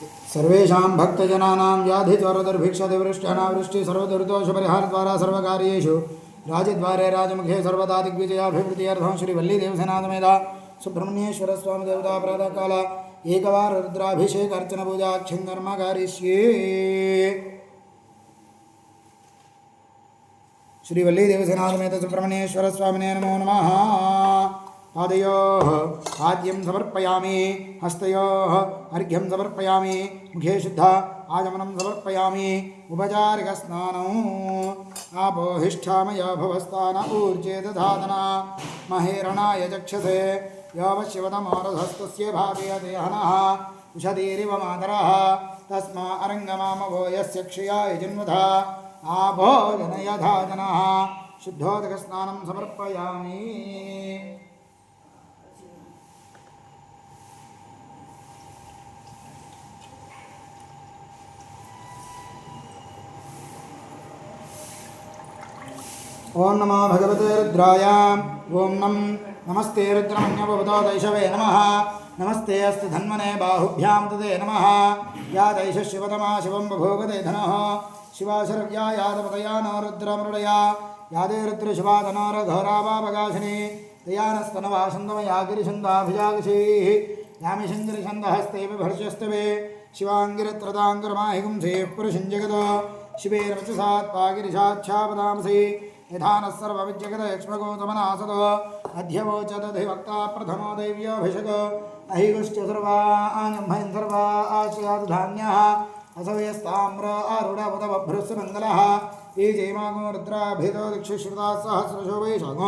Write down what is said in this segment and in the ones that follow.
सर्वेषां भक्तजनानां व्याधिज्वरदुर्भिक्षतिवृष्ट्यनावृष्टि सर्वदुर्दोषपरिहारद्वारा सर्वकार्येषु राजद्वारे राजमुखे सर्वदा दिग्विजयाभिवृद्ध्यर्थं श्रीवल्लीदेवसेनासमेत सुब्रह्मण्येश्वर स्वामी देवता प्रातःकाल एकवार रुद्राभिषेक अर्चन पूजाख्यं कर्म करिष्ये। श्रीवल्लीदेवसेनासमेत सुब्रह्मण्येश्वर स्वामिने नमो नमः। पादयोः आद्यं समर्पयामि, हस्तयोः अर्घ्यं समर्पयामि, मुखे शुद्ध आचमनं समर्पयामि, उपचारिकस्नानम् आपोहिष्ठामय भवस्थान ऊर्जे दधातना महेरणाय चक्षसे योवशिवतमोरधस्तस्य भागयते हनः उषधीरिव मातरः तस्मा अरङ्गमामवो यस्य क्षयाय जन्मधा आभोजनयधा जनः शुद्धोदकस्नानं समर्पयामि। ओं नमो भगवते रुद्राय। ओं नमस्ते रुद्रमन्यवतो दैशवे नमः। नमस्ते अस्तु धन्वने बाहुभ्यां तदे नमः। या दैश शिवतमा शिवं बभूवते धनः शिवा शरव्या यादपतया नो रुद्रमृडया यादे रुद्रशिवाधनोरघोरावापगाशिनी दयानस्तनवासन्दमया गिरिशन्दाभिजागशीः यामि शङ्करिशन्दहस्ते बिभर्षस्तवे शिवाङ्गिरत्रदाङ्गरमाहिगुंसेः पुरुषञ्जगतो शिवेरवचसात्पागिरिशाच्छापदांसि निधानः सर्वविज्जगत यक्ष्मगोतमनासदो अध्यवोचदधिवक्ता प्रथमो दैव्योऽभिषको अहिगुश्च सर्वाण्यम्भयन् सर्वा आश्रयादुधान्यः असवयस्ताम्र आरूढबुधबभ्रुस्सुमङ्गलः ईजैमागो रुद्राभितो दिक्षुश्रुताः सहस्रशोभैषागो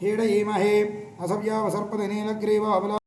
हीडयीमहे असव्योपसर्पति नीलग्रीवो